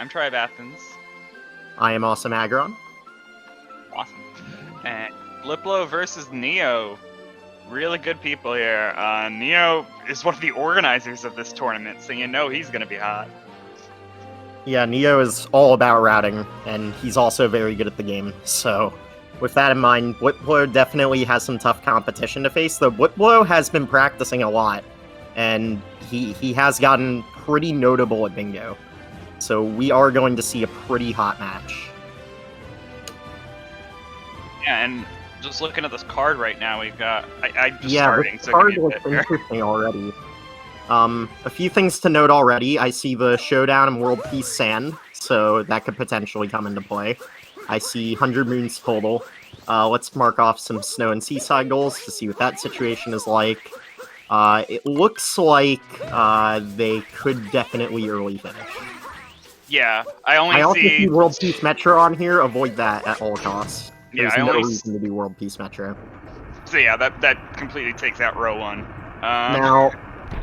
I'm Tribe Athens. I am Awesome Agron. Awesome. And BlipBlo versus Neo. Really good people here. Neo is one of the organizers of this tournament, so you know he's gonna be hot. Yeah, Neo is all about routing, and he's also very good at the game, so with that in mind, BlipBlo definitely has some tough competition to face, though BlipBlo has been practicing a lot, and he has gotten pretty notable at Bingo. So we are going to see a pretty hot match. Yeah, and just looking at this card right now, we've got... I'm just yeah, starting, this so card give me a looks bit here. interesting already. A few things to note already. I see the Showdown and World Peace Sand, so that could potentially come into play. I see 100 Moons total. Let's mark off some Snow and Seaside goals to see what that situation is like. It looks like they could definitely early finish. Yeah, I also see... see World Peace Metro on here. Avoid that at all costs. Yeah, There's no reason to do World Peace Metro. So yeah, that completely takes out row 1. Now,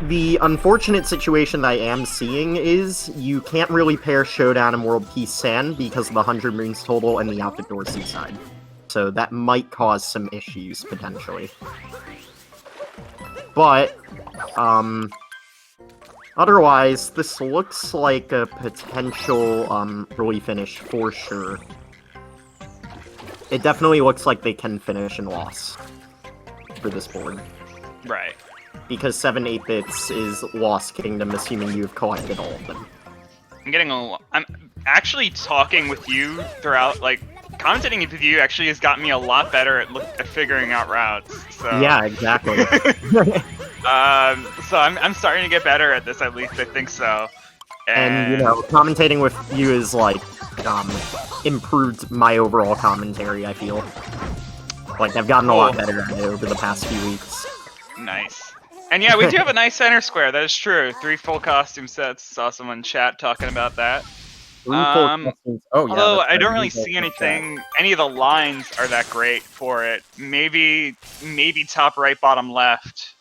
the unfortunate situation that I am seeing is you can't really pair Showdown and World Peace Sand because of the 100 Moons total and the Out the Door Seaside. So that might cause some issues, potentially. But, otherwise, this looks like a potential, early finish for sure. It definitely looks like they can finish and loss for this board. Right. Because 7 8-bits is Lost Kingdom, assuming you've collected all of them. I'm actually talking with you throughout, like, commentating with you actually has gotten me a lot better at figuring out routes. So. Yeah, exactly. So I'm starting to get better at this, at least I think so. And you know, commentating with you is like improved my overall commentary, I feel. Like I've gotten a lot better at it over the past few weeks. Nice. And yeah, we do have a nice center square, that is true. 3 full costume sets, saw someone in chat talking about that. Although I don't really see anything, any of the lines are that great for it. Maybe top right, bottom left,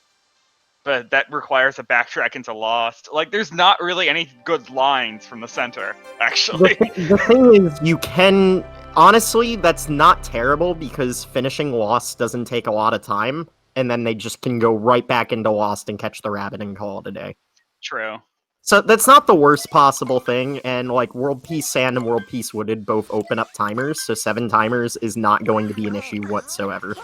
but that requires a backtrack into Lost. Like, there's not really any good lines from the center, actually. The thing is, you can... Honestly, that's not terrible, because finishing Lost doesn't take a lot of time, and then they just can go right back into Lost and catch the rabbit and call it a day. True. So that's not the worst possible thing, and like World Peace Sand and World Peace Wooded both open up timers, so 7 timers is not going to be an issue whatsoever.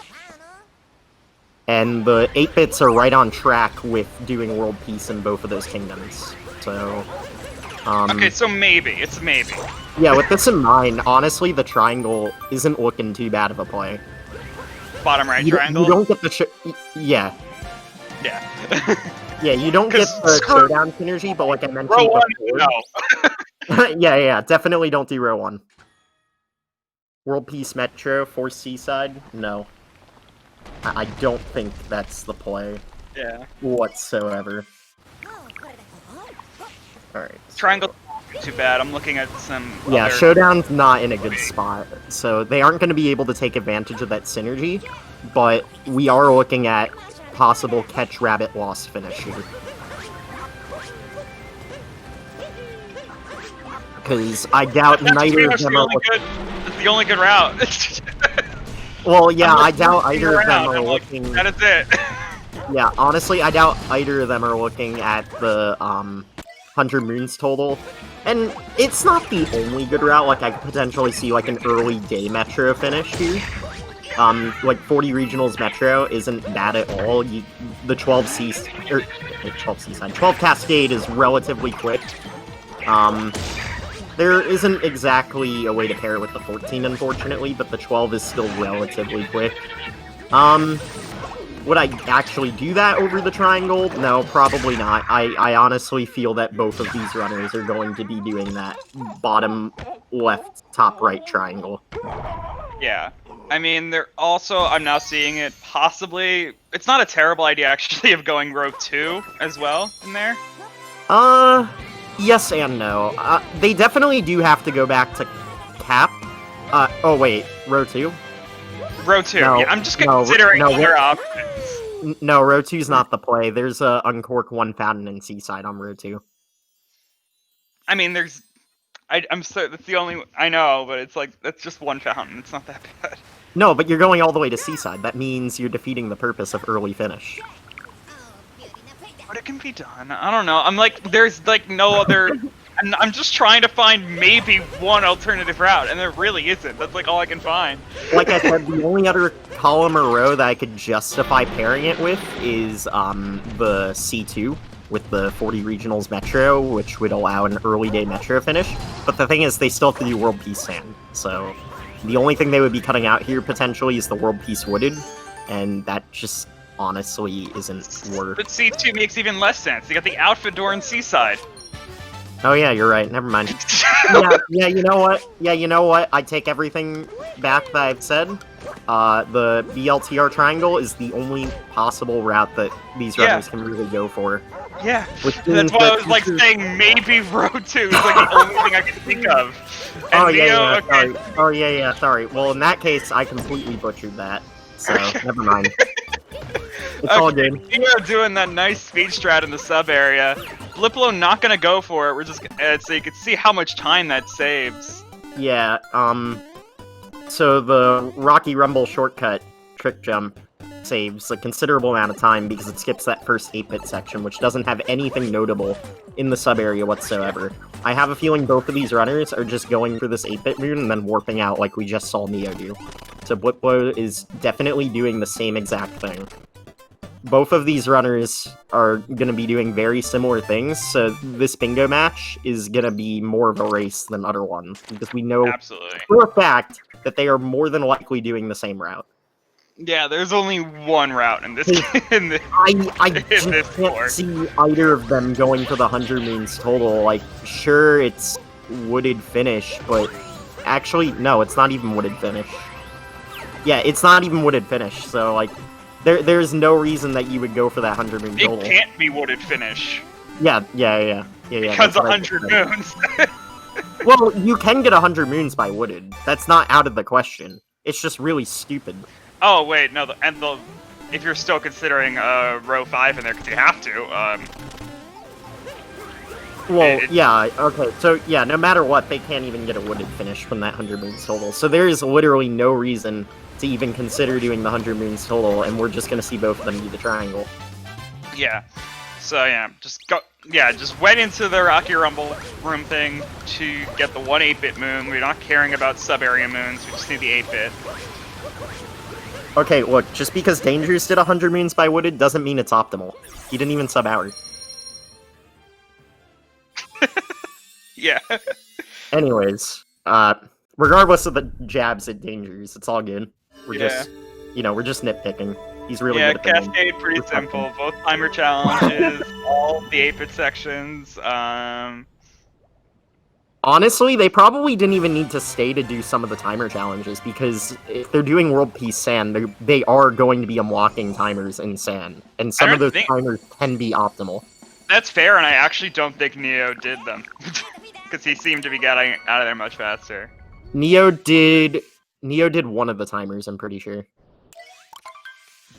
And the 8-bits are right on track with doing World Peace in both of those kingdoms, so... okay, so maybe. It's maybe. Yeah, with this in mind, honestly, the triangle isn't looking too bad of a play. Bottom right triangle? You don't get the yeah. Yeah. Yeah, you don't get the Showdown synergy, but like I mentioned row 1, before... no. yeah, definitely don't do row 1. World Peace Metro, Force Seaside? No. I don't think that's the play. Yeah. Whatsoever. Alright. Triangle, too bad. I'm looking at some yeah, other... Showdown's not in a good spot, so they aren't going to be able to take advantage of that synergy, but we are looking at possible catch rabbit loss finish here. Because I doubt neither of them are looking... That's the only good route. Well, yeah, I doubt either of them are looking... That is it. Yeah, honestly, I doubt either of them are looking at the, 100 Moons total. And it's not the only good route, like, I could potentially see, like, an early day Metro finish here. Like, 40 Regionals Metro isn't bad at all. The 12 Cascade is relatively quick. There isn't exactly a way to pair it with the 14, unfortunately, but the 12 is still relatively quick. Would I actually do that over the triangle? No, probably not. I honestly feel that both of these runners are going to be doing that bottom left, top right triangle. Yeah. I mean, they're also, I'm now seeing it possibly, it's not a terrible idea actually of going row 2 as well in there. Yes and no. They definitely do have to go back to cap. Oh wait, row 2? Row 2, no, yeah, I'm just considering other options. No, row 2's not the play. There's a Uncork 1 Fountain in Seaside on row 2. I mean, there's I'm so that's the only I know, but it's like that's just one fountain. It's not that bad. No, but you're going all the way to Seaside. That means you're defeating the purpose of early finish. But it can be done. I don't know. I'm like, there's like no other. I'm just trying to find maybe one alternative route, and there really isn't. That's like all I can find. Like I said, the only other column or row that I could justify pairing it with is the C2 with the 40 regionals metro, which would allow an early day metro finish. But the thing is, they still have to do World Peace Sand, so the only thing they would be cutting out here potentially is the World Peace Wooded, and that just honestly isn't worth. But C2 makes even less sense. You got the outfit door in Seaside. Oh yeah, you're right. Never mind. Yeah, you know what? Yeah, you know what? I take everything back that I've said. The BLTR triangle is the only possible route that these runners can really go for. Yeah, that's why I was like saying maybe Road 2 is like the only thing I can think of. And Oh yeah, okay. sorry. Oh yeah, sorry. Well, in that case, I completely butchered that. So never mind. It's all good. You're doing that nice speed strat in the sub area. BlipBlo not gonna go for it. We're just so you can see how much time that saves. Yeah. So the Rocky Rumble shortcut trick jump saves a considerable amount of time because it skips that first 8-bit section, which doesn't have anything notable in the sub area whatsoever. I have a feeling both of these runners are just going for this 8-bit moon and then warping out like we just saw Neo do. So BlipBlo is definitely doing the same exact thing. Both of these runners are going to be doing very similar things, so this bingo match is going to be more of a race than other one, because we know Absolutely. for a fact that they are more than likely doing the same route. Yeah, there's only one route in this. I just this can't sport. see either of them going for the 100 moons total. Like, sure, it's wooded finish, but actually, no, it's not even wooded finish. Yeah, it's not even wooded finish, so, like, there's no reason that you would go for that 100 moon total. It can't be wooded finish. Yeah. Because 100 moons. Well, you can get 100 moons by wooded. That's not out of the question. It's just really stupid. Oh wait, no, if you're still considering row 5 in there, because you have to. Well, yeah, okay, so yeah, no matter what, they can't even get a wooded finish from that 100 moons total. So there is literally no reason to even consider doing the 100 moons total, and we're just gonna see both of them do the triangle. Yeah. So yeah, just went into the Rocky Rumble room thing to get the 1 8-bit moon. We're not caring about sub-area moons, we just need the 8-bit. Okay, look, just because Dangerous did 100 moons by wooded doesn't mean it's optimal. He didn't even sub-hour. Yeah. Anyways, regardless of the jabs at Dangerous, it's all good. We're just nitpicking. He's really good at the game. Cascade, pretty simple. Both timer challenges, all the 8-bit sections. Honestly, they probably didn't even need to stay to do some of the timer challenges, because if they're doing World Peace Sand, they are going to be unlocking timers in Sand, and some of those timers can be optimal. That's fair, and I actually don't think Neo did them. Because he seemed to be getting out of there much faster. Neo did one of the timers, I'm pretty sure.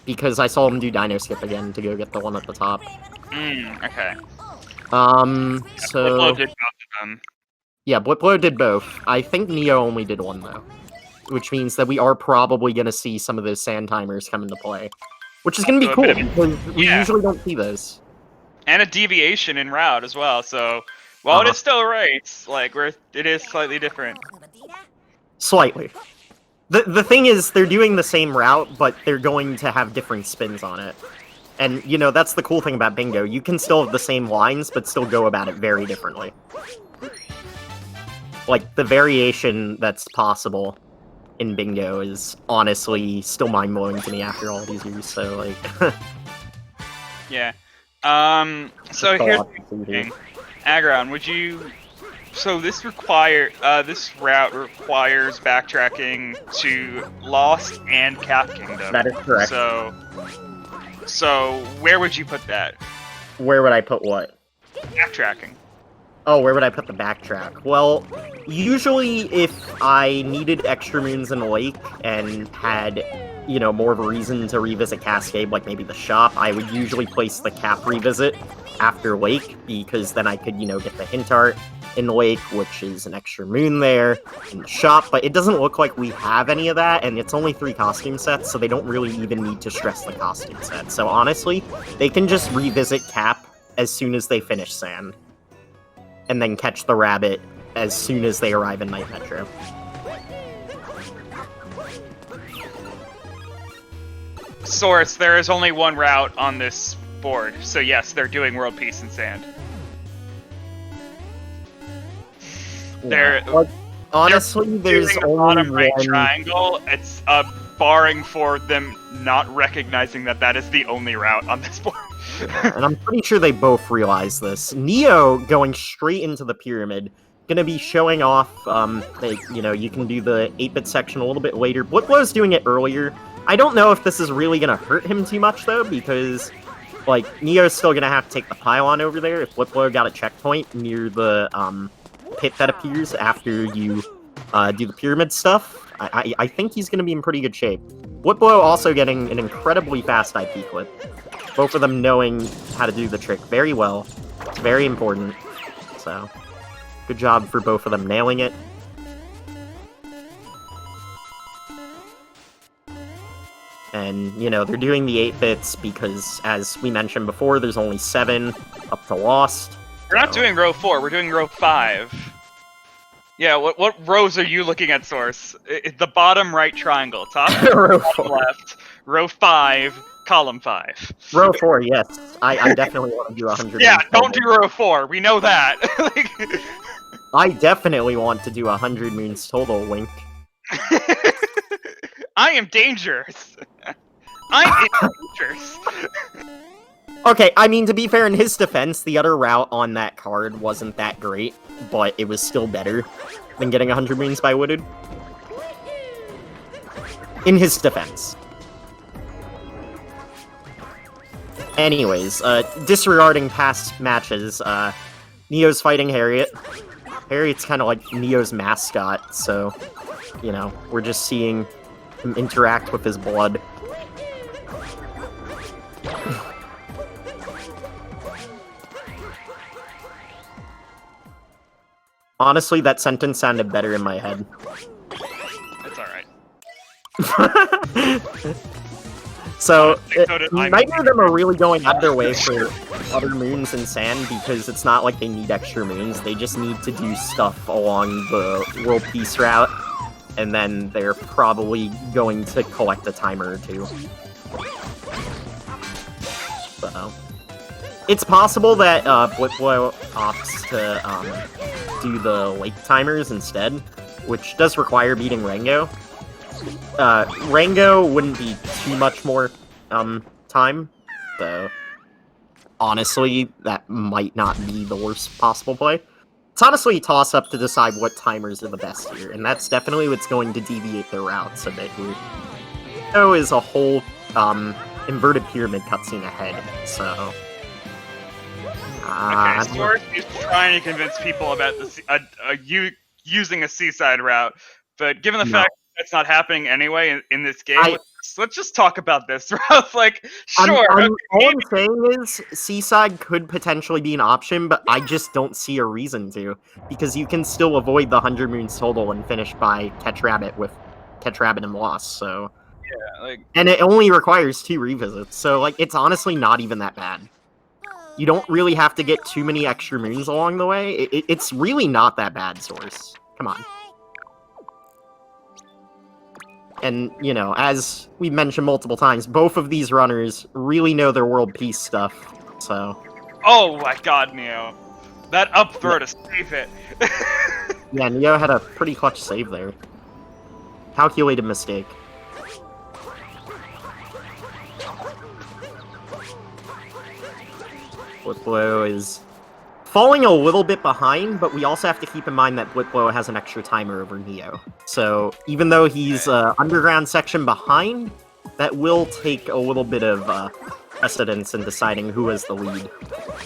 Because I saw him do Dino Skip again to go get the one at the top. Okay. So... BlipBlo did both of them. Yeah, BlipBlo did both. I think Neo only did one, though. Which means that we are probably going to see some of those sand timers come into play. Which is going to be cool, because we usually don't see those. And a deviation in route as well, so... Well, it is still a race, like, it is slightly different. Slightly. The thing is, they're doing the same route, but they're going to have different spins on it. And, you know, that's the cool thing about Bingo. You can still have the same lines, but still go about it very differently. Like, the variation that's possible in Bingo is honestly still mind-blowing to me after all these years, so, like... Yeah. So here's the thing. Agron, would you... So this this route requires backtracking to Lost and Cap Kingdom. That is correct. So where would you put that? Where would I put what? Backtracking. Oh, where would I put the backtrack? Well, usually if I needed extra moons in the lake and had, you know, more of a reason to revisit Cascade, like maybe the shop, I would usually place the Cap revisit after Lake, because then I could, you know, get the hint art in the lake, which is an extra moon there in the shop, but it doesn't look like we have any of that, and it's only 3 costume sets, so they don't really even need to stress the costume set. So honestly, they can just revisit Cap as soon as they finish Sand, and then catch the rabbit as soon as they arrive in Night Metro. Source, there is only one route on this board, so yes, they're doing World Peace in Sand. They're honestly, there's the only bottom right one triangle. It's barring for them not recognizing that is the only route on this board. and I'm pretty sure they both realize this. Neo going straight into the pyramid, gonna be showing off, you can do the 8-bit section a little bit later. BlipBlo's doing it earlier. I don't know if this is really gonna hurt him too much, though, because, like, Neo's still gonna have to take the pylon over there if BlipBlo got a checkpoint near the, pit that appears after you, do the pyramid stuff. I think he's gonna be in pretty good shape. BlipBlo also getting an incredibly fast IP clip. Both of them knowing how to do the trick very well. It's very important. So, good job for both of them nailing it. And, they're doing the 8-bits because, as we mentioned before, there's only 7 up to Lost. We're not doing row 4, we're doing row 5. Yeah, what rows are you looking at, Source? The bottom right triangle. Top, Row bottom 4. left, row 5, column 5. Row 4, yes. I definitely want to do 100. Yeah, don't do row 4, we know that. I definitely want to do 100 moons total, wink. I am dangerous. I am dangerous. Okay, I mean, to be fair, in his defense, the other route on that card wasn't that great, but it was still better than getting 100 moons by Wooded. In his defense. Anyways, disregarding past matches, Neo's fighting Harriet. Harriet's kind of like Neo's mascot, so, we're just seeing him interact with his blood. Honestly, that sentence sounded better in my head. It's alright. So, I neither of them are really going out of their way for other moons and Sand because it's not like they need extra moons. They just need to do stuff along the World Peace route, and then they're probably going to collect a timer or 2. So, it's possible that BlipBlo opts to do the lake timers instead, which does require beating Rango. Rango wouldn't be too much more time, though honestly, that might not be the worst possible play. It's honestly a toss-up to decide what timers are the best here, and that's definitely what's going to deviate their routes a bit here. There is a whole inverted pyramid cutscene ahead, so... Okay, Source is trying to convince people about using a seaside route, but given the fact that's not happening anyway in this game, let's just talk about this route. Like, sure. All I'm saying is, seaside could potentially be an option, but I just don't see a reason to, because you can still avoid the 100 moons total and finish by Catch Rabbit and Lost, so... Yeah, and it only requires 2 revisits, so, it's honestly not even that bad. You don't really have to get too many extra moons along the way. It's really not that bad, Source. Come on. And, as we've mentioned multiple times, both of these runners really know their world peace stuff, so... Oh my god, Neo. That up throw to save it. Yeah, Neo had a pretty clutch save there. Calculated mistake. BlipBlo is falling a little bit behind, but we also have to keep in mind that BlipBlo has an extra timer over Neo. So even though he's underground section behind, that will take a little bit of precedence in deciding who has the lead.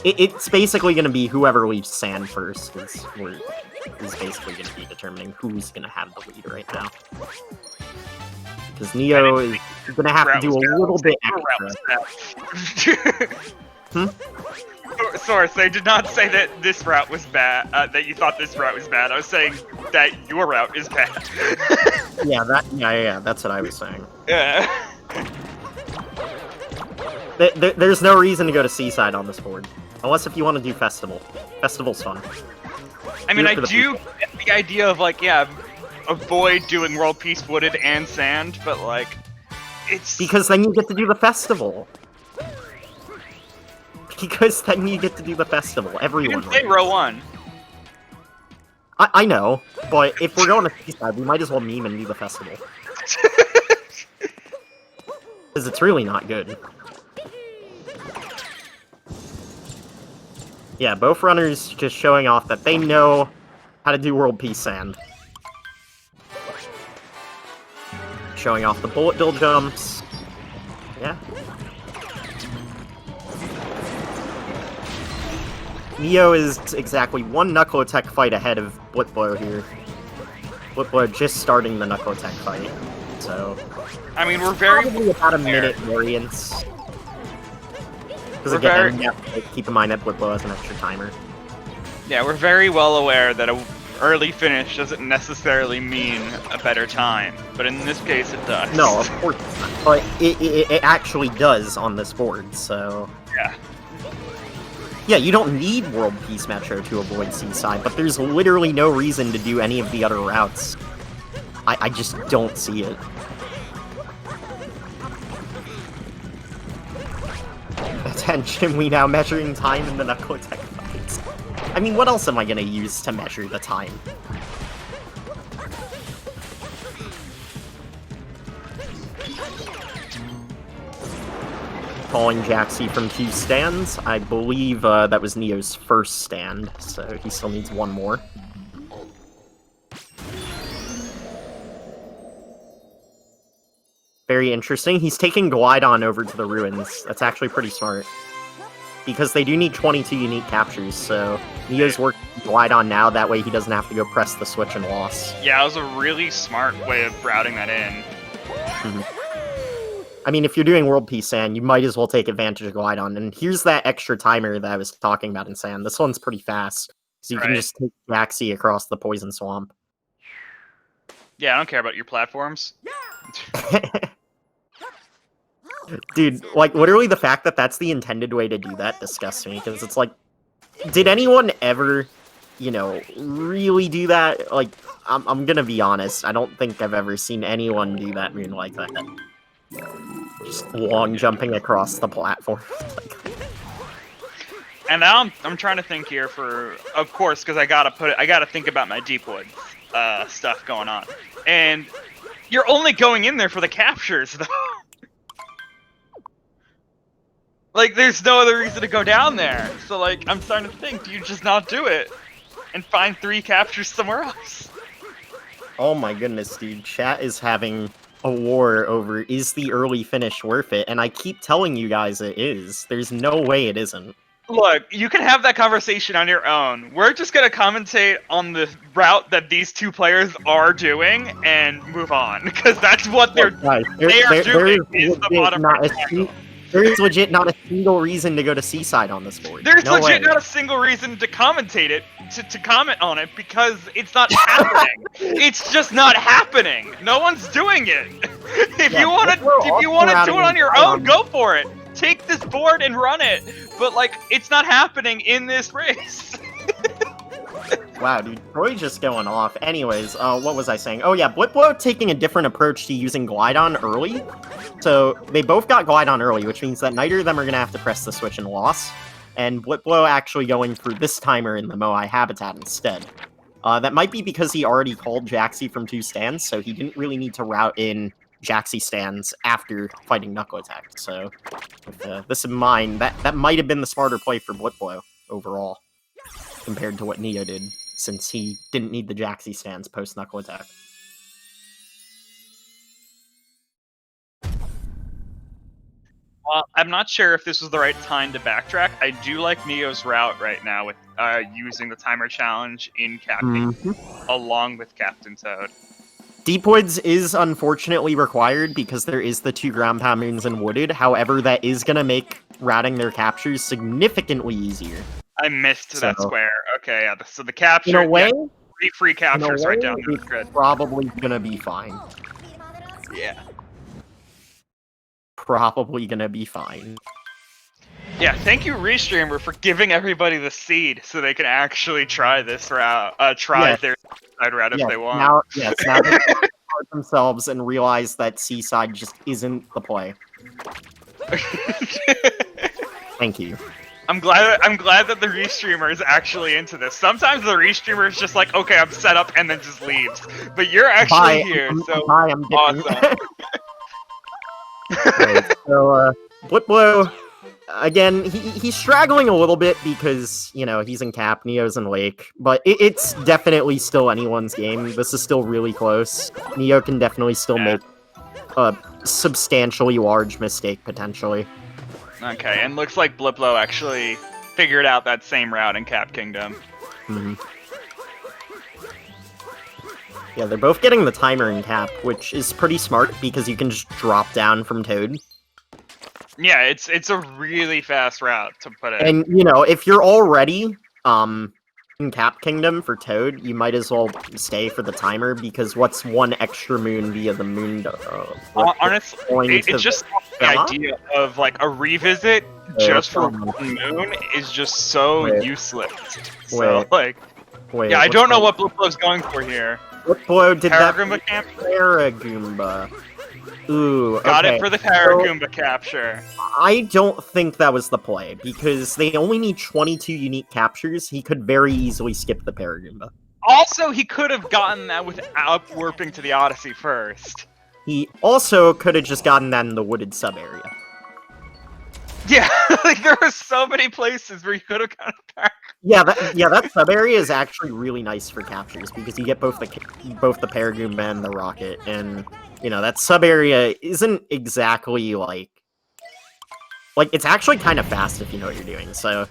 It's basically going to be whoever leaves Sand first is basically going to be determining who's going to have the lead right now. Because Neo is going to have to do a little bit extra. Source, I did not say that this route was bad, that you thought this route was bad. I was saying that your route is bad. yeah, that's what I was saying. Yeah. There's no reason to go to Seaside on this board. Unless if you want to do Festival. Festival's fun. I mean, I do get the idea of, like, yeah, avoid doing World Peace Wooded and Sand, but, like, it's... Because then you get to do the Festival. Because then you get to do the Festival. Everyone. You didn't say row 1. I know, but if we're going to Seaside, we might as well meme and do the Festival. Because it's really not good. Yeah, both runners just showing off that they know how to do World Peace Sand. Showing off the bullet bill jumps. Yeah. Neo is exactly one Knuckle Attack fight ahead of BlipBlo here. BlipBlo just starting the Knuckle Attack fight, so... I mean, we're very... Probably about a minute variance. Because again, you have to keep in mind that BlipBlo has an extra timer. Yeah, we're very well aware that a early finish doesn't necessarily mean a better time, but in this case it does. No, of course not. But it actually does on this board, so... Yeah. Yeah, you don't need World Peace Metro to avoid Seaside, but there's literally no reason to do any of the other routes. I just don't see it. Attention, we now measuring time in the Knuckle Attack fights. I mean, what else am I gonna use to measure the time? Calling Jaxi from 2 stands. I believe that was Neo's first stand, so he still needs one more. Very interesting. He's taking Glidon over to the Ruins. That's actually pretty smart. Because they do need 22 unique captures, so Neo's working Glidon now, that way he doesn't have to go press the switch and loss. Yeah, it was a really smart way of routing that in. I mean, if you're doing World Peace Sand, you might as well take advantage of Glidon. And here's that extra timer that I was talking about in Sand. This one's pretty fast, so you can just take Jaxi across the Poison Swamp. Yeah, I don't care about your platforms. Dude, like, literally the fact that that's the intended way to do that disgusts me, because it's like, did anyone ever, you know, really do that? Like, I'm gonna be honest, I don't think I've ever seen anyone do that moon like that. Just long jumping across the platform. And now I'm trying to think here for, of course, because I gotta think about my Deepwood stuff going on. And you're only going in there for the captures, though. Like, there's no other reason to go down there. So, like, I'm starting to think, do you just not do it and find 3 captures somewhere else? Oh my goodness, dude. Chat is having a war over, is the early finish worth it? And I keep telling you guys it is. There's no way it isn't. Look, you can have that conversation on your own. We're just gonna commentate on the route that these 2 players are doing and move on, because that's what they're doing. Is the bottom right triangle. There is legit not a single reason to go to Seaside on this board. There's legit not a single reason to commentate it, to comment on it, because it's not happening. It's just not happening. No one's doing it. If you want to do it on your own, go for it. Take this board and run it. But, like, it's not happening in this race. Wow, dude, Troy just going off. Anyways, what was I saying? Oh yeah, BlipBlo taking a different approach to using Glidon early. So, they both got Glidon early, which means that neither of them are gonna have to press the switch and loss. And BlipBlo actually going through this timer in the Moai habitat instead. That might be because he already called Jaxi from 2 stands, so he didn't really need to route in Jaxi stands after fighting Knuckle Attack. So, with this in mind, that might have been the smarter play for BlipBlo overall, compared to what Neo did, since he didn't need the Jaxi stands post Knuckle Attack. Well, I'm not sure if this was the right time to backtrack. I do like Neo's route right now with using the timer challenge in Captain, along with Captain Toad. Deep Woods is unfortunately required because there is the 2 ground pound moons in Wooded. However, that is going to make routing their captures significantly easier. I missed So, that square. Okay, yeah. So the capture, in a way, yeah, free captures right down there. it's Good. probably going to be fine. Yeah. Probably going to be fine. Yeah, thank you, Restreamer, for giving everybody the seed so they can actually try this route. Try their side route if they want. Now they can hurt themselves and realize that Seaside just isn't the play. Thank you. I'm glad that the Restreamer is actually into this. Sometimes the Restreamer is just like, okay, I'm set up, and then just leaves. But you're actually here, so I'm dipping. awesome. Right, so, BlipBlo, again, he's straggling a little bit because, you know, he's in Cap, Neo's in Lake, but it's definitely still anyone's game. This is still really close. Neo can definitely still make a substantially large mistake, potentially. Okay, and looks like BlipBlo actually figured out that same route in Cap Kingdom. Mm-hmm. Yeah, they're both getting the timer in Cap, which is pretty smart because you can just drop down from Toad. Yeah, it's a really fast route to put it. And, you know, if you're already in Cap Kingdom for Toad, you might as well stay for the timer, because what's one extra moon via the moon? Honestly, it's just the idea of, like, a revisit just for one moon is just so useless. So, like, yeah, I don't know what BlipBlo's going for here. BlipBlo did Paragoomba camp? Paragoomba. Ooh, Got it for the Paragoomba capture. I don't think that was the play, because they only need 22 unique captures. He could very easily skip the Paragoomba. Also, he could have gotten that without warping to the Odyssey first. He also could have just gotten that in the wooded sub-area. Yeah, like, there are so many places where you could have gotten a Paragoomba. Yeah, that sub-area is actually really nice for captures, because you get both the Paragoomba and the rocket, and... You know, that sub-area isn't exactly, like, it's actually kind of fast if you know what you're doing, so...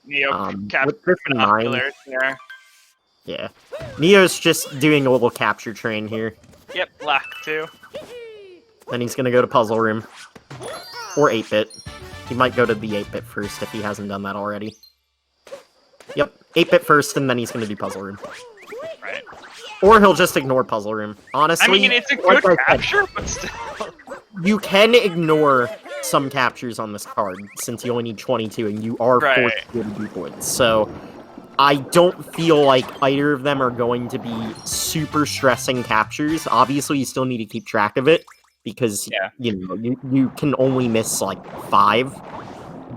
Neo with this in mind, there. Yeah. Neo's just doing a little capture train here. Yep, Lack too. Then he's gonna go to Puzzle Room. Or 8-bit. He might go to the 8-bit first if he hasn't done that already. Yep, 8-bit first, and then he's gonna do Puzzle Room. Right. Or he'll just ignore Puzzle Room. Honestly, I mean, it's a good capture, but still. You can ignore some captures on this card, since you only need 22, and you are forced to go to Deep Woods. So, I don't feel like either of them are going to be super stressing captures. Obviously, you still need to keep track of it, because, you know, you can only miss, like, 5.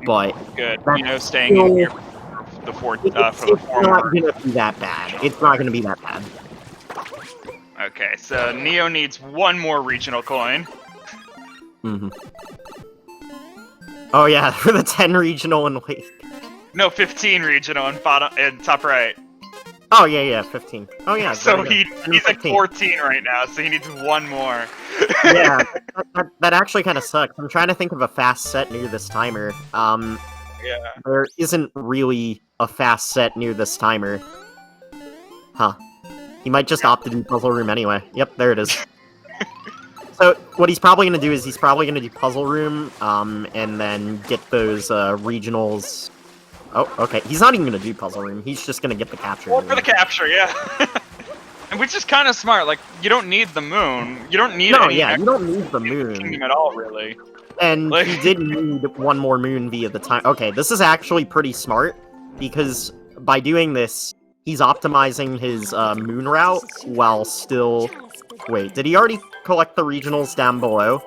But... Good. You know, staying in here for the 4 it's not gonna be that bad. It's not gonna be that bad. Okay, so Neo needs one more regional coin. Mm-hmm. Oh yeah, for the 10 regional and Lake. No, 15 regional and top right. Oh yeah, 15. Oh yeah. So he's at 14 right now, so he needs one more. Yeah, that actually kind of sucks. I'm trying to think of a fast set near this timer. Yeah. There isn't really a fast set near this timer. Huh. He might just opt to do Puzzle Room anyway. Yep, there it is. So, what he's probably going to do is he's probably going to do Puzzle Room, and then get those, regionals... Oh, okay. He's not even going to do Puzzle Room. He's just going to get the capture. Well, for the capture, yeah. And which is kind of smart. Like, you don't need the moon. You don't need you don't need the moon. Kingdom at all, really. And he did need one more moon via the time. Okay, this is actually pretty smart, because by doing this, he's optimizing his moon route while still... Wait, did he already collect the regionals down below?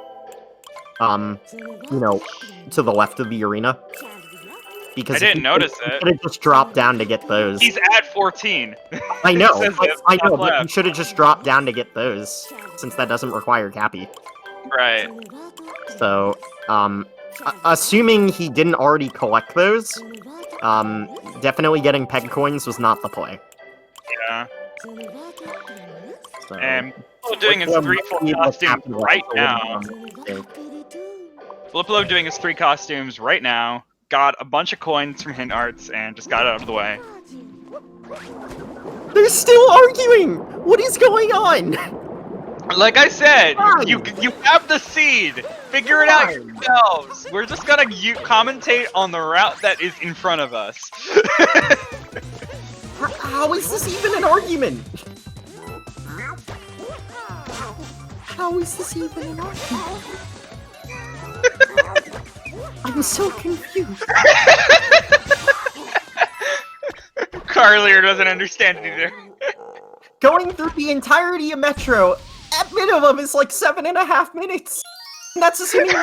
You know, to the left of the arena? Because I didn't notice it. He could have just dropped down to get those. He's at 14. I know, but he should have just dropped down to get those, since that doesn't require Cappy. Right. So, assuming he didn't already collect those, definitely getting peg coins was not the play. Yeah. So, and doing his 3-4 costumes right now. BlipBlo doing his 3 costumes right now. Got a bunch of coins from Hint Arts and just got it out of the way. They're still arguing! What is going on? Like I said, Fine. you have the seed. Figure it out yourselves. We're just gonna commentate on the route that is in front of us. How is this even an argument? How is this even an argument? I'm so confused. Carlier doesn't understand it either. Going through the entirety of Metro, at minimum, is like 7.5 minutes. And that's assuming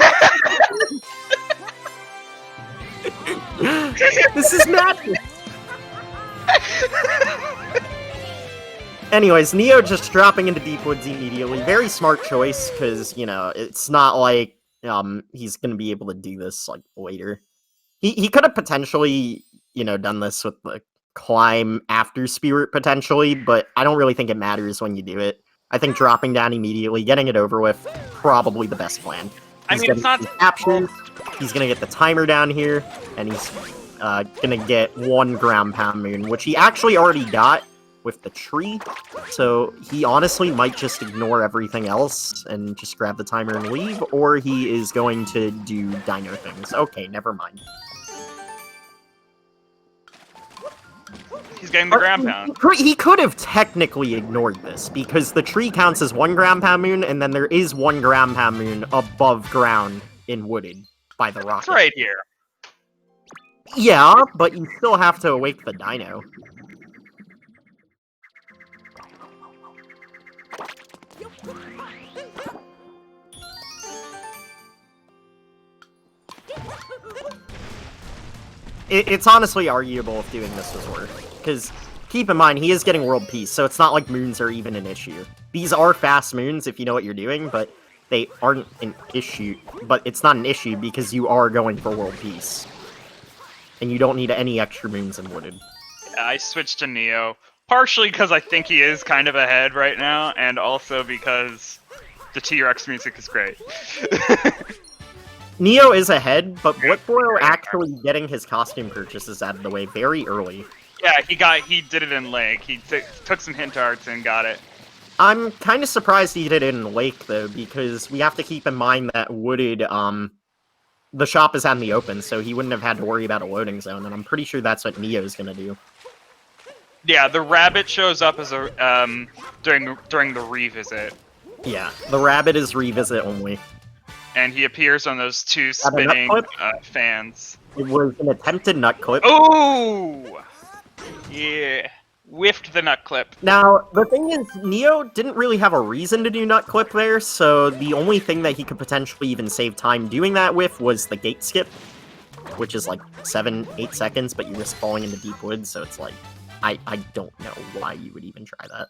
this is madness. Anyways, Neo just dropping into Deep Woods immediately. Very smart choice, because, you know, it's not like he's gonna be able to do this like later. He could have potentially, you know, done this with the climb after Spirit potentially, but I don't really think it matters when you do it. I think dropping down immediately, getting it over with, probably the best plan. I mean, it's not captures. He's gonna get the timer down here, and he's gonna get 1 ground pound moon, which he actually already got with the tree. So he honestly might just ignore everything else and just grab the timer and leave, or he is going to do dino things. Okay, never mind. He's getting the ground pound. He could have technically ignored this, because the tree counts as 1 ground pound moon, and then there is 1 ground pound moon above ground in Wooded by the rocket. It's right here. Yeah, but you still have to awake the dino. It's honestly arguable if doing this was worth, because keep in mind, he is getting world peace, so it's not like moons are even an issue. These are fast moons if you know what you're doing, but they aren't an issue. But it's not an issue because you are going for world peace. And you don't need any extra moons in Wooded. I switched to Neo, partially because I think he is kind of ahead right now, and also because the T-Rex music is great. Neo is ahead, but BlipBlo actually getting his costume purchases out of the way very early. Yeah, he did it in Lake. He took some hint arts and got it. I'm kind of surprised he did it in Lake, though, because we have to keep in mind that Wooded, the shop is out in the open, so he wouldn't have had to worry about a loading zone, and I'm pretty sure that's what Neo's gonna do. Yeah, the rabbit shows up as a during the revisit. Yeah, the rabbit is revisit only. And he appears on those 2 spinning fans. It was an attempted nut clip. Oh! Yeah. Whiffed the nut clip. Now, the thing is, Neo didn't really have a reason to do nut clip there, so the only thing that he could potentially even save time doing that with was the gate skip, which is like 7-8 seconds, but you're just falling into deep woods, so it's like, I don't know why you would even try that.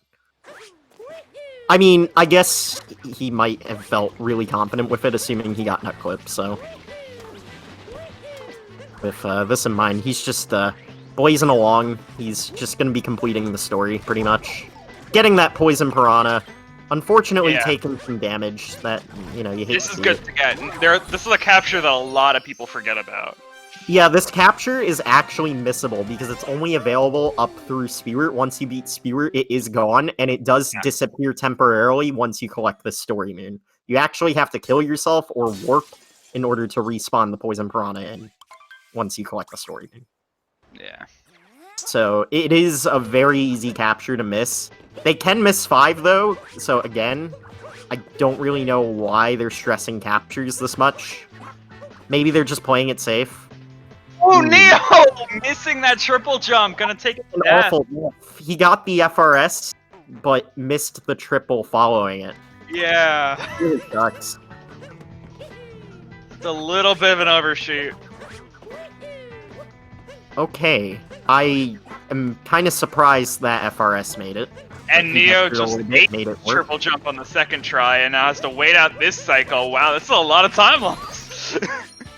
I mean, I guess he might have felt really confident with it, assuming he got nut clip, so. With this in mind, he's just blazing along. He's just going to be completing the story, pretty much. Getting that poison piranha. Unfortunately, taking some damage that, you know, you hate This is good to get. This is a capture that a lot of people forget about. Yeah, this capture is actually missable because it's only available up through Spirit. Once you beat Spirit, it is gone, and it does disappear temporarily once you collect the story moon. You actually have to kill yourself or warp in order to respawn the poison piranha in once you collect the story moon. Yeah. So it is a very easy capture to miss. They can miss 5 though, so again, I don't really know why they're stressing captures this much. Maybe they're just playing it safe. Oh, Neo! Missing that triple jump, gonna take it to death. Awful miss. He got the FRS, but missed the triple following it. Yeah. It really sucks. It's a little bit of an overshoot. Okay, I am kind of surprised that FRS made it. And Neo just ate made it triple jump on the second try and now has to wait out this cycle. Wow, that's a lot of time lost.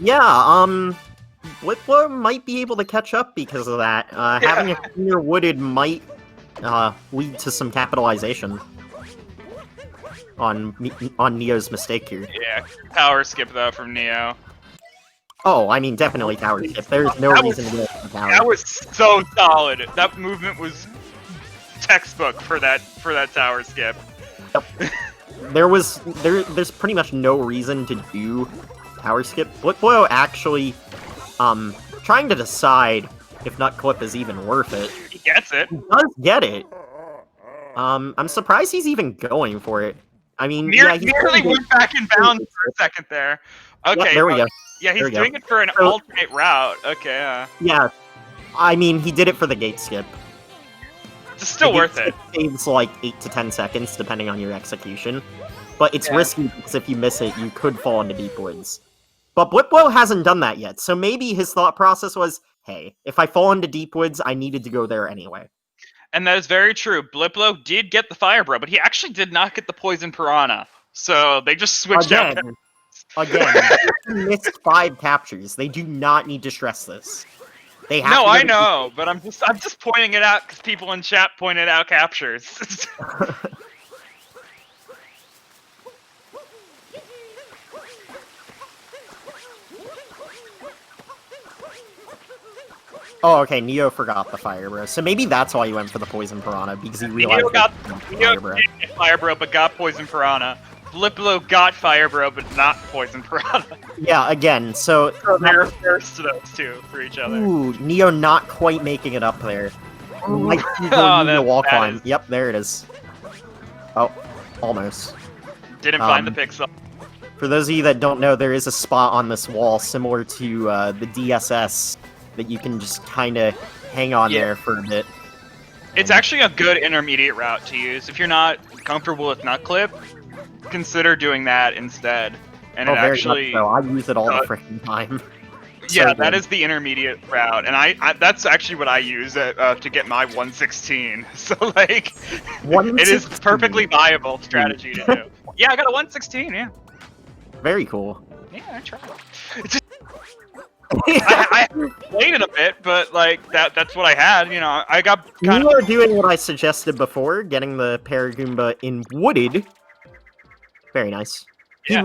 Yeah, BlipBlo might be able to catch up because of that. Having a clear Wooded might lead to some capitalization on Neo's mistake here. Yeah, power skip though from Neo. Oh, I mean, definitely tower skip. There's no reason to go for the tower. That was so solid. That movement was textbook for that tower skip. Yep. there's pretty much no reason to do power skip. BlipBlo actually, trying to decide if Nut Clip is even worth it. He gets it. He does get it. I'm surprised he's even going for it. I mean, yeah, he's nearly went back in bounds for a second there. Okay, yeah, there we go. Yeah, he's doing it for an alternate route. Okay, yeah, I mean, he did it for the gate skip. It's still worth it. It saves like 8 to 10 seconds, depending on your execution. But it's risky, because if you miss it, you could fall into deep woods. But BlipBlo hasn't done that yet, so maybe his thought process was, hey, if I fall into deep woods, I needed to go there anyway. And that is very true. BlipBlo did get the Fire Bro, but he actually did not get the Poison Piranha. So they just switched out. Again, he missed 5 captures. They do not need to stress this. They have I know, but I'm just pointing it out because people in chat pointed out captures. Oh, okay, Neo forgot the Fire Bro. So maybe that's why he went for the Poison Piranha, because he realized Neo didn't get Fire Bro, but got Poison Piranha. BlipBlo got Fire Bro, but not Poison Piranha. Yeah, again, so they're first to those two for each other. Ooh, Neo not quite making it up there. Might Neo wall climb. Yep, there it is. Oh, almost. Didn't find the pixel. For those of you that don't know, there is a spot on this wall similar to the DSS that you can just kind of hang on there for a bit. It's actually a good intermediate route to use. If you're not comfortable with Nut Clip, consider doing that instead. And it actually, so. I use it all the freaking time. Yeah, that is the intermediate route, and I that's actually what I use to get my 116. So like, it is perfectly viable strategy to do. Yeah, I got a 116. Yeah. Very cool. Yeah, I tried. I played it a bit, but like that's what I had. You know, I got. You are doing what I suggested before, getting the Paragoomba in wooded. Very nice. Yeah,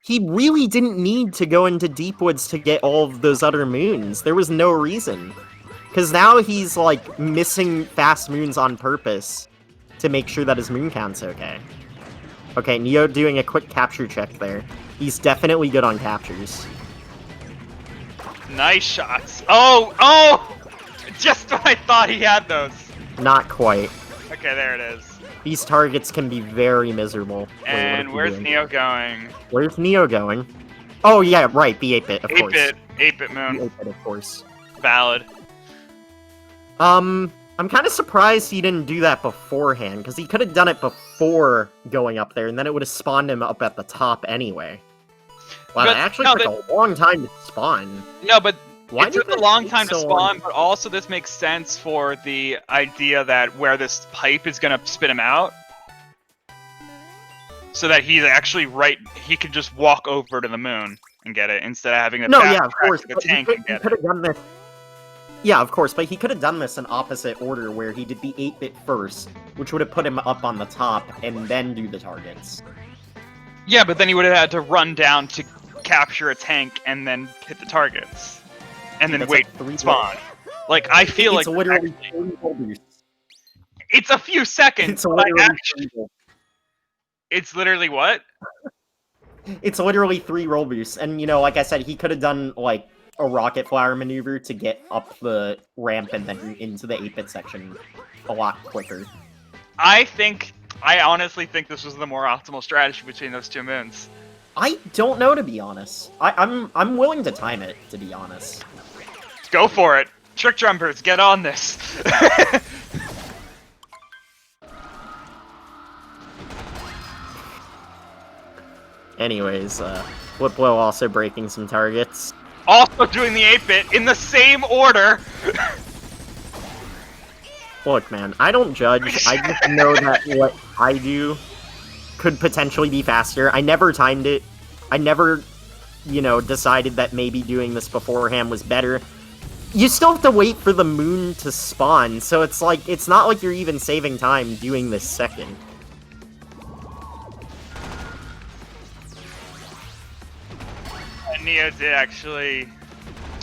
He really didn't need to go into deep woods to get all of those other moons. There was no reason. Because now he's like missing fast moons on purpose to make sure that his moon count's okay. Okay, Neo doing a quick capture check there. He's definitely good on captures. Nice shots. Oh! Just when I thought he had those. Not quite. Okay, there it is. These targets can be very miserable. And where's Neo going? Where's Neo going? Oh, yeah, right, the 8-bit, of course. 8-bit moon. The 8-bit, of course. Valid. I'm kind of surprised he didn't do that beforehand, because he could have done it before going up there, and then it would have spawned him up at the top anyway. Wow, that actually took a long time to spawn. No, but it took a long time to spawn, but also this makes sense for the idea that where this pipe is going to spit him out. So that he's actually he could just walk over to the moon and get it, instead of having to backtrack the tank and get it. Done this. Yeah, of course, but he could have done this in opposite order, where he did the 8-bit first, which would have put him up on the top, and then do the targets. Yeah, but then he would have had to run down to capture a tank, and then hit the targets. And then wait for spawn. Like, I feel like... It's literally 3 roll boosts. It's a few seconds! It's literally It's literally what? It's literally 3 roll boosts, and, you know, like I said, he could have done, like, a rocket flower maneuver to get up the ramp and then into the 8-bit section a lot quicker. I honestly think this was the more optimal strategy between those two moons. I don't know, to be honest. I'm willing to time it, to be honest. Go for it. Trick jumpers, get on this. Anyways, BlipBlo also breaking some targets. Also doing the 8-bit in the same order. Look, man, I don't judge. I just know that what I do could potentially be faster. I never timed it. I never, you know, decided that maybe doing this beforehand was better. You still have to wait for the moon to spawn, so it's like, it's not like you're even saving time doing this second. And Neo did actually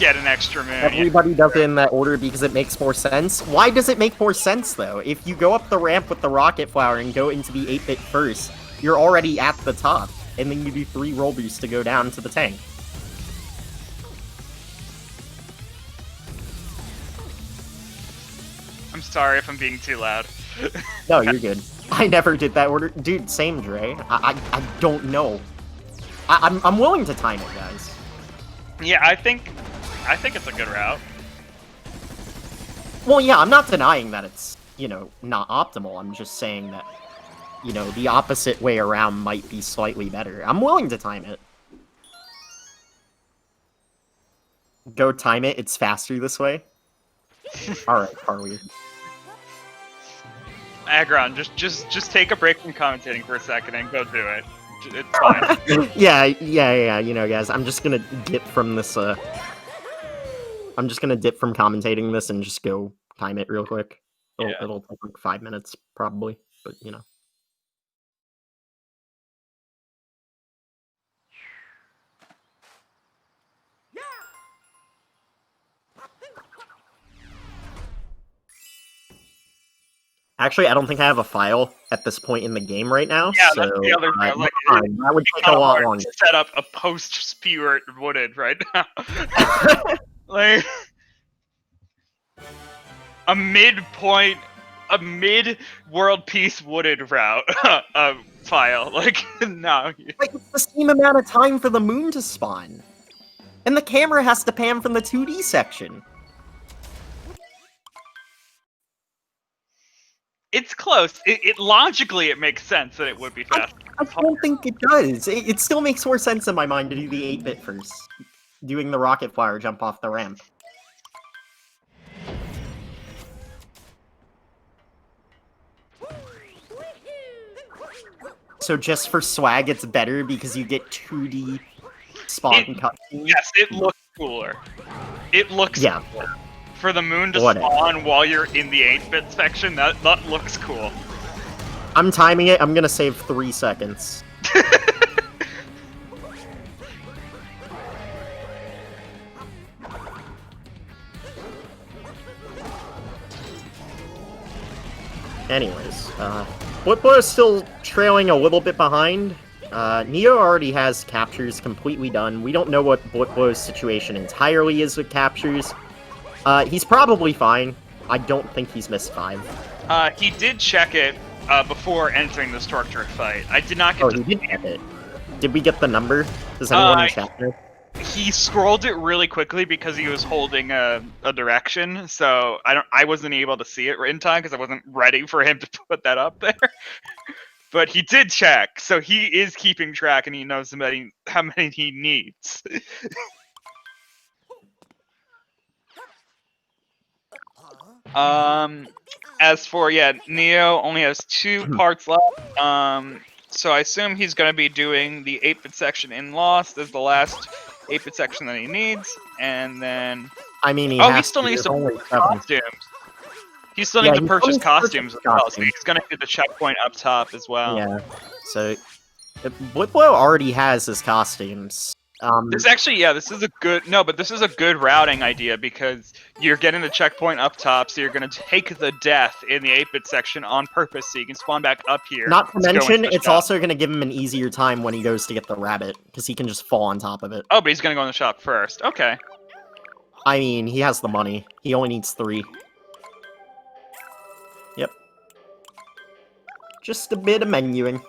get an extra moon. Everybody does it in that order because it makes more sense. Why does it make more sense, though? If you go up the ramp with the rocket flower and go into the 8-bit first, you're already at the top, and then you do 3 roll boosts to go down to the tank. I'm sorry if I'm being too loud. No, you're good. I never did that order. Dude, same, Dre. I don't know. I'm willing to time it, guys. Yeah, I think it's a good route. Well, yeah, I'm not denying that it's, you know, not optimal. I'm just saying that, you know, the opposite way around might be slightly better. I'm willing to time it. Go time it. It's faster this way. Alright, Carly. Agron, just take a break from commentating for a second and go do it. It's fine. yeah, you know, guys, I'm just gonna dip from this, I'm just gonna dip from commentating this and just go time it real quick. It'll take like 5 minutes, probably, but, you know. Actually, I don't think I have a file at this point in the game right now. Yeah, so, that's the other thing. Like, that would take a lot longer. To set up a post-spear wooded right now. Like a midpoint, a mid-world peace wooded route file. Like no. Like it's the same amount of time for the moon to spawn, and the camera has to pan from the 2D section. It's close. It logically it makes sense that it would be fast. I don't think it does. It still makes more sense in my mind to do the 8-bit first, doing the rocket flower jump off the ramp. So just for swag, it's better because you get 2D spawn cutscenes. Yes, it looks cooler. It looks cooler. For the moon to spawn while you're in the 8-bit section, that looks cool. I'm timing it. I'm gonna save 3 seconds. Anyways, BlipBlo is still trailing a little bit behind. Neo already has captures completely done. We don't know what BlipBlo's situation entirely is with captures. He's probably fine. I don't think he's missed 5. He did check it before entering the structured fight. I did not get he did check it. Did we get the number? Does anyone in chat know? He scrolled it really quickly because he was holding a direction, so I wasn't able to see it in time because I wasn't ready for him to put that up there. But he did check, so he is keeping track and he knows how many he needs. As for, Neo only has 2 parts left, so I assume he's going to be doing the 8-bit section in Lost as the last 8-bit section that he needs, and then... I mean, he still needs to purchase costumes. He still needs to purchase costumes as well, so he's going to do the checkpoint up top as well. Yeah, so... BlipBlo already has his costumes. This actually, this is a good this is a good routing idea because you're getting the checkpoint up top, so you're gonna take the death in the 8-bit section on purpose, so you can spawn back up here. Not to mention, it's also gonna give him an easier time when he goes to get the rabbit, because he can just fall on top of it. Oh, but he's gonna go in the shop first. Okay. I mean, he has the money. He only needs 3. Yep. Just a bit of menuing.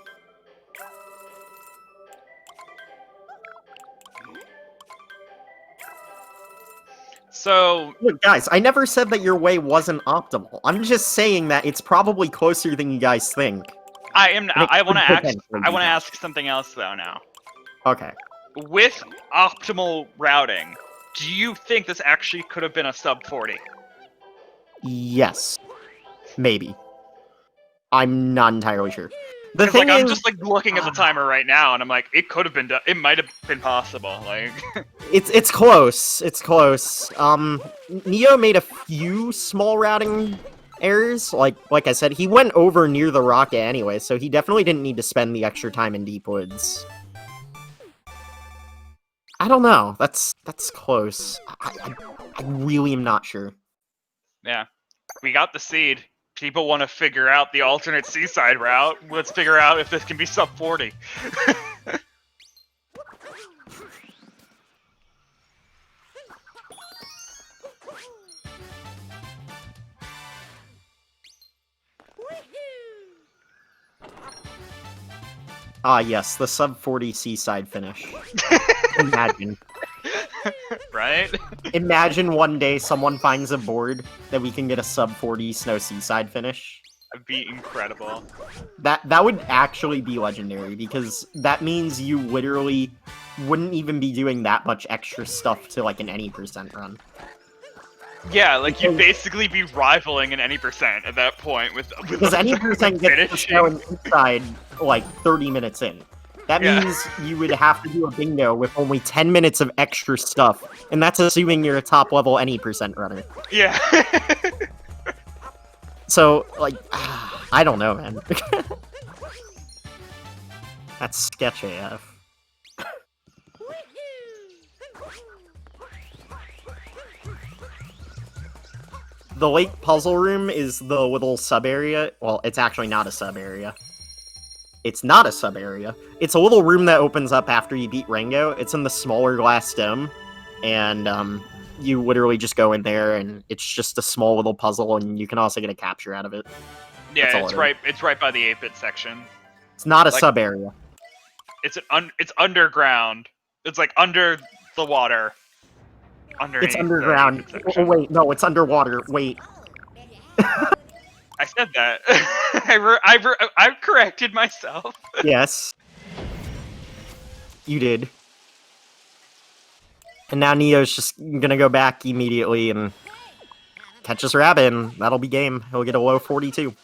So... Look, guys, I never said that your way wasn't optimal. I'm just saying that it's probably closer than you guys think. I want to ask something else, though, now. Okay. With optimal routing, do you think this actually could have been a sub 40? Yes. Maybe. I'm not entirely sure. The thing I'm is, just like looking at the timer right now, and I'm like, it could have been done. It might have been possible. Like, it's close. It's close. Neo made a few small routing errors. Like I said, he went over near the rocket anyway, so he definitely didn't need to spend the extra time in Deep Woods. I don't know. That's close. I really am not sure. Yeah. We got the seed. People want to figure out the alternate seaside route. Let's figure out if this can be sub 40. Ah, yes, the sub 40 seaside finish. Imagine. Right? Imagine one day someone finds a board that we can get a sub 40 snow seaside finish. That'd be incredible. That would actually be legendary, because that means you literally wouldn't even be doing that much extra stuff to like an any percent run. Yeah, like you'd basically be rivaling an any percent at that point with Because any percent gets the snow inside like 30 minutes in. That means you would have to do a bingo with only 10 minutes of extra stuff, and that's assuming you're a top level any percent runner. Yeah. So, like, I don't know, man. That's sketch AF. The lake puzzle room is the little sub-area. Well, it's actually not a sub-area. It's not a sub-area. It's a little room that opens up after you beat Rango. It's in the smaller glass dome, and you literally just go in there, and it's just a small little puzzle, and you can also get a capture out of it. Yeah, it's right. It's right by the 8-bit section. It's not a sub-area. It's it's underground. It's like under the water. It's underground. Oh, wait, no, it's underwater. Wait. I said that. I've corrected myself. Yes. You did. And now Neo's just gonna go back immediately and catch this rabbit, and that'll be game. He'll get a low 42.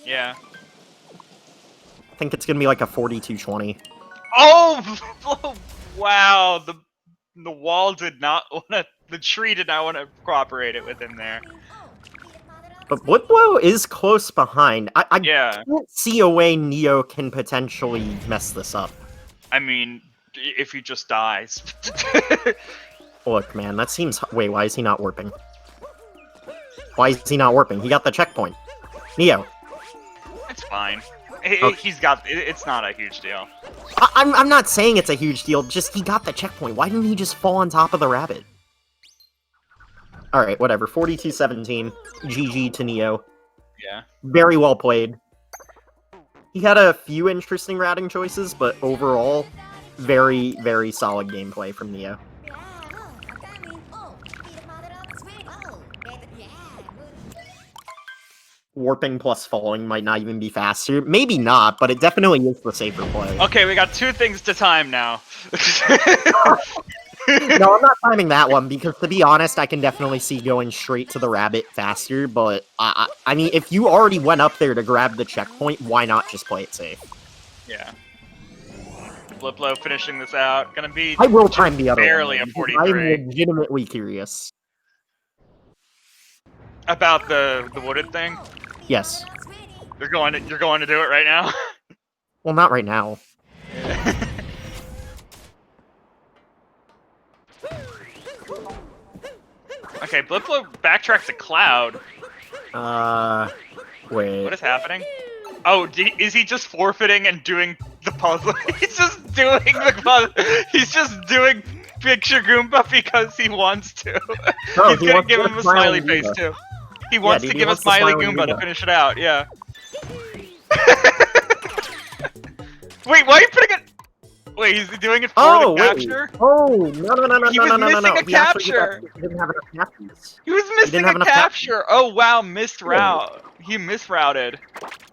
Yeah. I think it's gonna be like a 42-20. Oh! Wow, the wall did not want to, the tree did not want to cooperate it with him there. But BlipBlo is close behind. I Yeah. can't see a way Neo can potentially mess this up. I mean, if he just dies. Look, man, that seems... Wait, why is he not warping? Why is he not warping? He got the checkpoint. Neo. It's fine. Okay. He's got... It's not a huge deal. I'm not saying it's a huge deal, just he got the checkpoint. Why didn't he just fall on top of the rabbit? Alright, whatever. 42-17. GG to Neo. Yeah. Very well played. He had a few interesting routing choices, but overall, very, very solid gameplay from Neo. Warping plus falling might not even be faster. Maybe not, but it definitely is the safer play. Okay, we got 2 things to time now. No, I'm not timing that one, because to be honest, I can definitely see going straight to the rabbit faster, but I mean, if you already went up there to grab the checkpoint, why not just play it safe? Yeah. BlipBlo finishing this out. Gonna be I will time the other barely one, a 43. I'm legitimately curious. About the wooded thing? Yes. You're going to do it right now? Well, not right now. Okay, BlipBlo backtracked to Cloud. Wait. What is happening? Oh, is he just forfeiting and doing the puzzle? He's just doing the puzzle. He's just doing Picture Goomba because he wants to. No, He's gonna give him a smiley face too. He wants to give a smiley Goomba to finish it out, yeah. Wait, why are you putting it? Wait, he's doing it for the capture? Oh, no. He was missing a capture! He didn't have enough captures. He was missing a capture! Oh wow, missed route. He misrouted.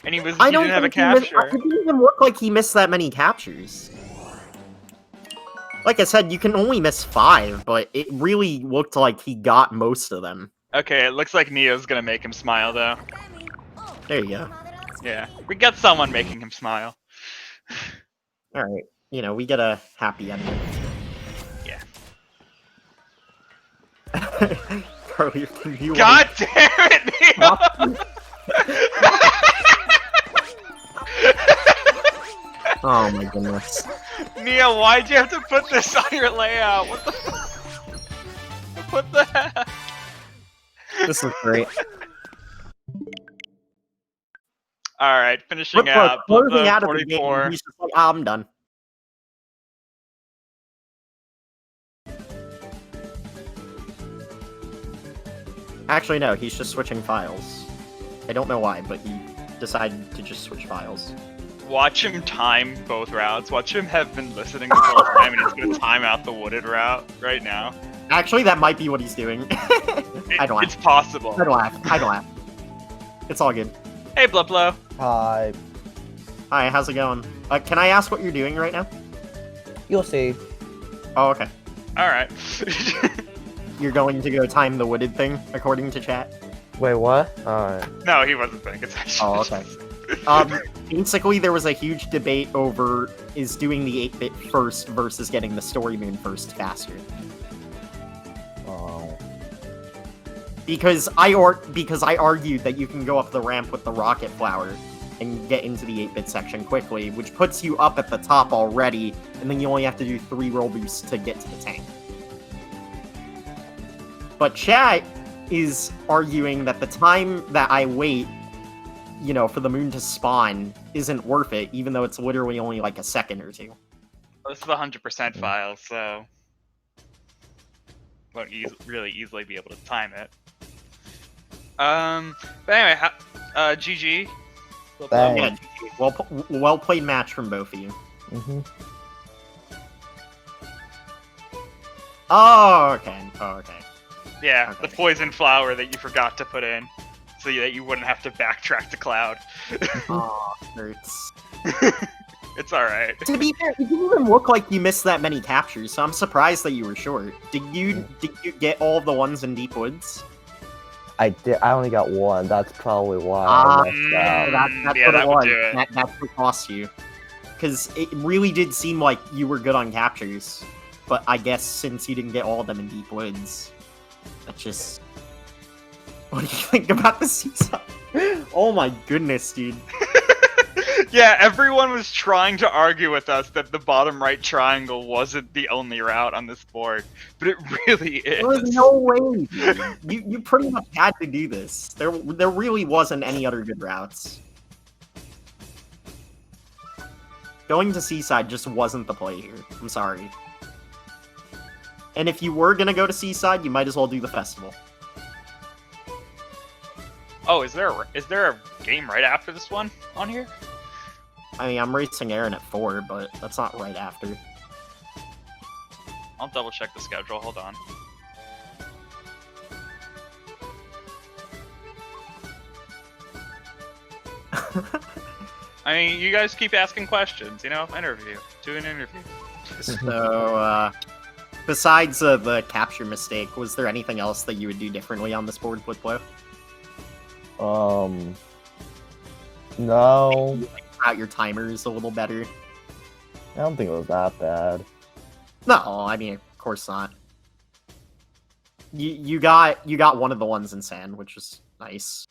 And he didn't have a capture. It didn't even look like he missed that many captures. Like I said, you can only miss 5, but it really looked like he got most of them. Okay, it looks like Neo's gonna make him smile though. There you go. Yeah, we got someone making him smile. Alright, you know, we get a happy ending. Yeah. Carly, can you... God damn it, Neo! Oh my goodness. Mia, why'd you have to put this on your layout? What the? What the heck? This is great. All right, finishing BlipBlo out. closing BlipBlo out of the game. 44. He's just like, "Ah, I'm done. Actually, no, he's just switching files. I don't know why, but he decided to just switch files. Watch him time both routes. Watch him have been listening the whole time, and he's gonna time out the wooded route right now. Actually, that might be what he's doing. I don't It's laugh. possible. I don't laugh. I don't laugh. It's all good. Hey, BlipBlo. Hi. Hi, how's it going? Can I ask what you're doing right now? You'll see. Oh, okay. All right. You're going to go time the wooded thing, according to chat? Wait, what? Alright. No, he wasn't paying attention. Oh, okay. Basically, there was a huge debate over is doing the 8-bit first versus getting the story moon first faster. Oh. Because I argued that you can go up the ramp with the rocket flower and get into the 8-bit section quickly, which puts you up at the top already, and then you only have to do 3 roll boosts to get to the tank. But chat is arguing that the time that I wait, you know, for the moon to spawn isn't worth it, even though it's literally only like a second or two. This is a 100% file, so won't really easily be able to time it. But anyway, GG. Thanks. Yeah, well played match from both of you. Mm-hmm. Oh, okay. Oh, okay. Yeah, Okay. the poison flower that you forgot to put in, so that you wouldn't have to backtrack to Cloud. Oh, hurts. It's alright. To be fair, it didn't even look like you missed that many captures, so I'm surprised that you were short. Did you get all of the ones in Deep Woods? I did. I only got one. That's probably why Ah, I messed up. That's yeah, what that it would was. do it. That's what cost you. Because it really did seem like you were good on captures. But I guess since you didn't get all of them in Deep Woods, that's just... What do you think about the seesaw? Oh my goodness, dude. Yeah, everyone was trying to argue with us that the bottom right triangle wasn't the only route on this board, but it really is. There was no way, dude. You pretty much had to do this. There really wasn't any other good routes. Going to Seaside just wasn't the play here. I'm sorry. And if you were gonna go to Seaside, you might as well do the festival. Oh, is there a game right after this one on here? I mean, I'm racing Aaron at 4, but that's not right after. I'll double check the schedule. Hold on. I mean, you guys keep asking questions, you know? Interview. Do an interview. So, besides the capture mistake, was there anything else that you would do differently on this board, BlipBlo? No. Out your timers a little better? I don't think it was that bad. No, I mean, of course not. You got one of the ones in sand, which was nice.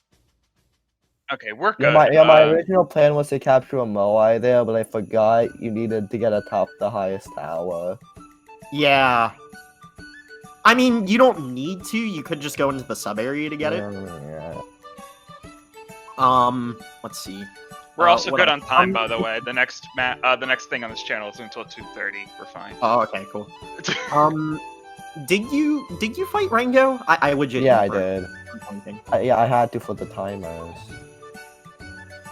Okay, we're Yeah, good. my original plan was to capture a Moai there, but I forgot you needed to get atop the highest tower. Yeah. I mean, you don't need to. You could just go into the sub area to get it. Yeah. Let's see. We're also what good else? on time, by the way. The next thing on this channel is until 2:30. We're fine. Oh, okay, cool. Did you fight Rango? I legit. Yeah, I did. Something. Yeah, I had to for the timers.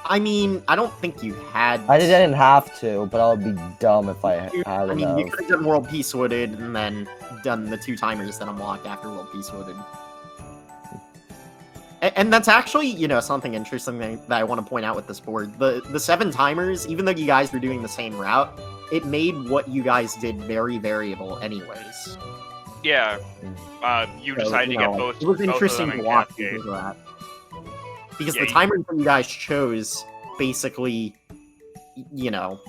I mean, I don't think you had. I didn't have to, but I would be dumb if I had I mean, you enough. could have done World Peace Wooded and then done the 2 timers that unlocked after World Peace Wooded. And that's actually, you know, something interesting that I want to point out with this board. The 7 timers, even though you guys were doing the same route, it made what you guys did very variable anyways. Yeah. You So, decided you to know, get both. It was both of interesting them to in watch Cascade. because of that. Because Yeah, the timers that you guys chose basically, you know,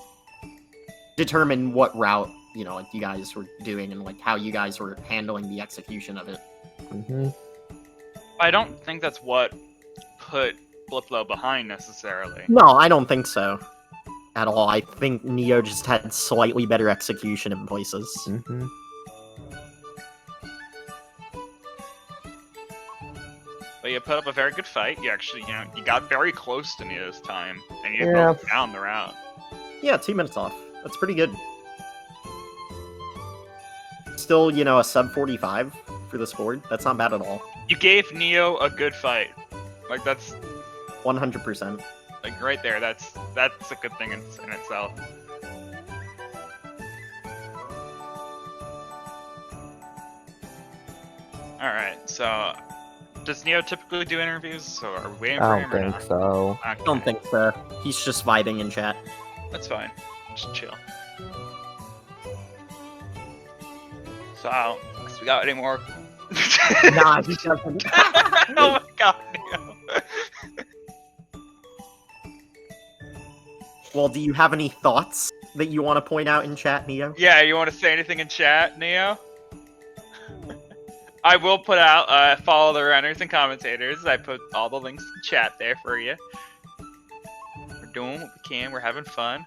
determine what route, you know, like you guys were doing and like how you guys were handling the execution of it. Mm-hmm. I don't think that's what put BlipBlo behind necessarily. No, I don't think so. at all. I think Neo just had slightly better execution in places. Mm-hmm. But you put up a very good fight. You actually, you got very close to Neo's time, and you Yeah. broke down the round. Yeah, 2 minutes off. That's pretty good. Still, a sub 45 for this board. That's not bad at all. You gave Neo a good fight. Like that's 100%. like right there. That's a good thing in itself. All right, so does Neo typically do interviews? So are we waiting for I him don't or think not? so. I don't think so. He's just vibing in chat. That's fine. Just chill. So, guess we got any more? Nah, he doesn't. Oh my god, Neo. Well, do you have any thoughts that you want to point out in chat, Neo? Yeah, you want to say anything in chat, Neo? I will put out, follow the runners and commentators. I put all the links in chat there for you. We're doing what we can. We're having fun.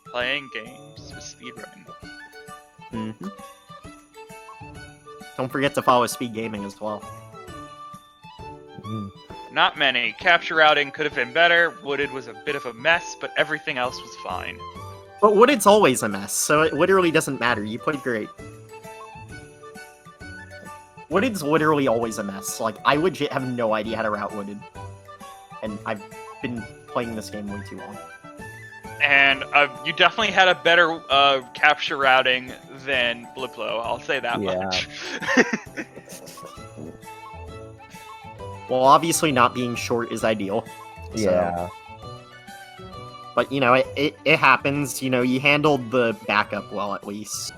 Playing games with speedrun. Mm-hmm. Don't forget to follow SpeedGaming as well. Mm. Not many. Capture routing could have been better. Wooded was a bit of a mess, but everything else was fine. But Wooded's always a mess, so it literally doesn't matter. You played great. Wooded's literally always a mess. Like, I legit have no idea how to route Wooded. And I've been playing this game way too long. And you definitely had a better capture routing than BlipBlo. I'll say that Yeah. much. Well, obviously not being short is ideal. So, Yeah. but, it happens. You handled the backup well, at least.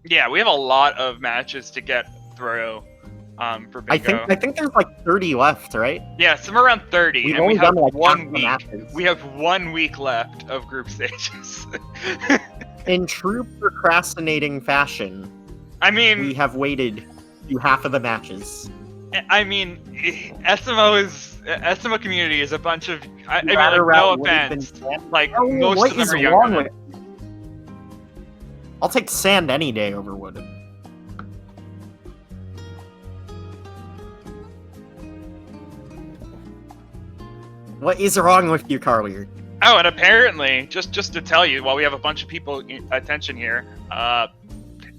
Yeah, we have a lot of matches to get through for bingo. I think there's like 30 left, right? Yeah, somewhere around 30, We've and only we have done, like, half 1 the week. matches. We have 1 week left of group stages. In true procrastinating fashion, I we mean, have waited through half of the matches. SMO community is a bunch of. I mean, Rather like, no route would have been offense, sand. like Oh, most what of them is are wrong younger than. with? I'll take sand any day over Wooded. What is wrong with you, Carlier? Oh, and apparently, just to tell you, while we have a bunch of people attention here, it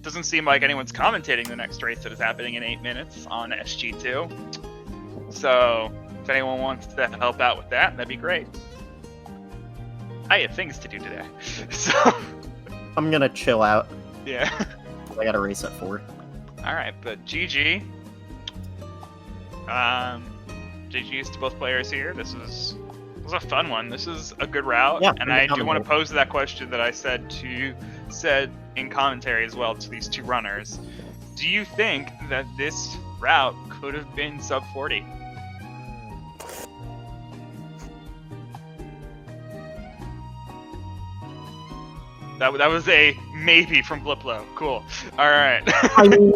doesn't seem like anyone's commentating the next race that is happening in 8 minutes on SG2. So, if anyone wants to help out with that, that'd be great. I have things to do today, so I'm gonna chill out. yeah. I got a race at 4. All right, but GG. GG's to both players here. This was a fun one. This is a good route, Yeah, and I do want to pose that question that I said in commentary as well to these two runners. Do you think that this route could have been sub 40? That was a maybe from BlipBlo. Cool. All right. I mean,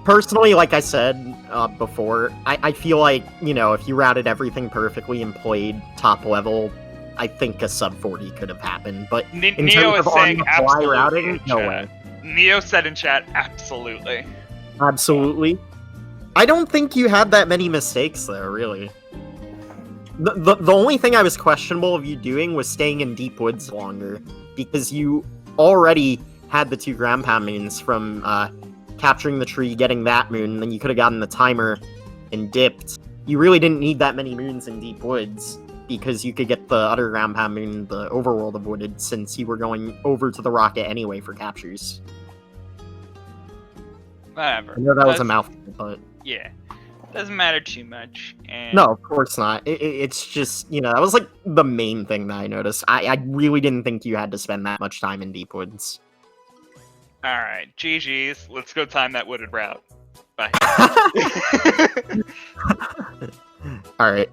personally, like I said before, I feel like, if you routed everything perfectly and played top level, I think a sub 40 could have happened. But in Neo terms is of saying on-the-fly absolutely routing, in no chat. way. Neo said in chat, absolutely. Absolutely. I don't think you had that many mistakes, though, really. The only thing I was questionable of you doing was staying in deep woods longer, because you already had the 2 ground pound moons from capturing the tree, getting that moon, and then you could have gotten the timer and dipped. You really didn't need that many moons in deep woods, because you could get the other ground pound moon, the overworld of Wooded, since you were going over to the rocket anyway for captures. Whatever. I know that was a That's- mouthful, but... Yeah. Doesn't matter too much. And No, of course not. It's just, that was like the main thing that I noticed. I really didn't think you had to spend that much time in deep woods. Alright, GG's. Let's go time that wooded route. Bye. Alright.